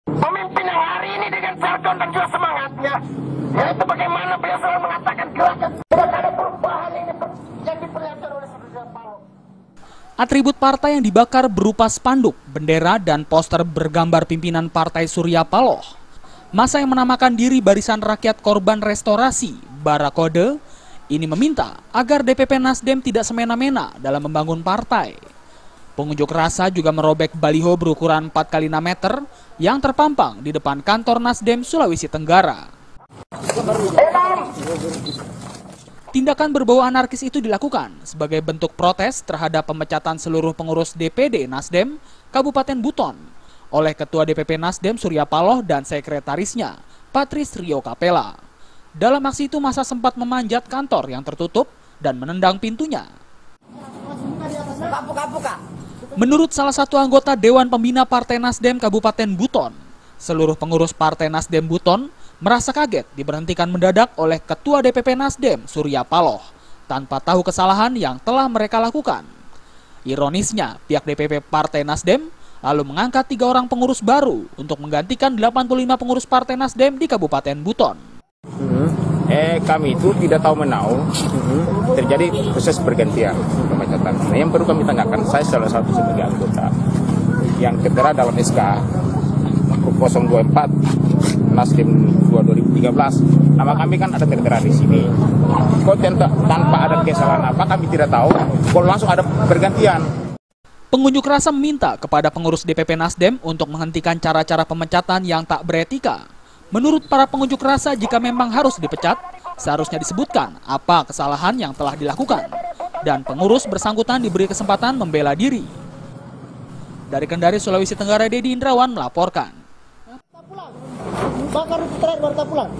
Pemimpin yang hari ini dengan jargon dan juga semangatnya, yaitu bagaimana beliau selalu mengatakan gerakan tidak ada perubahan ini yang diperlihatkan oleh Surya Paloh. Atribut partai yang dibakar berupa spanduk, bendera, dan poster bergambar pimpinan Partai Surya Paloh. Masa yang menamakan diri Barisan Rakyat Korban Restorasi, Barakode, ini meminta agar DPP Nasdem tidak semena-mena dalam membangun partai. Pengunjuk rasa juga merobek baliho berukuran 4x6 meter yang terpampang di depan kantor Nasdem Sulawesi Tenggara. Tindakan berbau anarkis itu dilakukan sebagai bentuk protes terhadap pemecatan seluruh pengurus DPD Nasdem Kabupaten Buton oleh Ketua DPP Nasdem Surya Paloh dan Sekretarisnya, Patris Rio Capella. Dalam aksi itu massa sempat memanjat kantor yang tertutup dan menendang pintunya. Menurut salah satu anggota Dewan Pembina Partai Nasdem Kabupaten Buton, seluruh pengurus Partai Nasdem Buton merasa kaget diberhentikan mendadak oleh Ketua DPP Nasdem Surya Paloh tanpa tahu kesalahan yang telah mereka lakukan. Ironisnya, pihak DPP Partai Nasdem lalu mengangkat 3 orang pengurus baru untuk menggantikan 85 pengurus Partai Nasdem di Kabupaten Buton. Kami itu tidak tahu menau terjadi proses pergantian pemecatan. Nah, yang perlu kami tanyakan, saya salah satu sebagai anggota yang tertera dalam SK 024 Nasdem 2013. Nama kami kan ada tertera di sini. Kok tanpa ada kesalahan apa kami tidak tahu. Kalau langsung ada pergantian. Pengunjuk rasa meminta kepada pengurus DPP Nasdem untuk menghentikan cara-cara pemecatan yang tak beretika. Menurut para pengunjuk rasa, jika memang harus dipecat, seharusnya disebutkan apa kesalahan yang telah dilakukan. Dan pengurus bersangkutan diberi kesempatan membela diri. Dari Kendari, Sulawesi Tenggara, Dedi Indrawan melaporkan. Bakar itu terakhir baru pulang.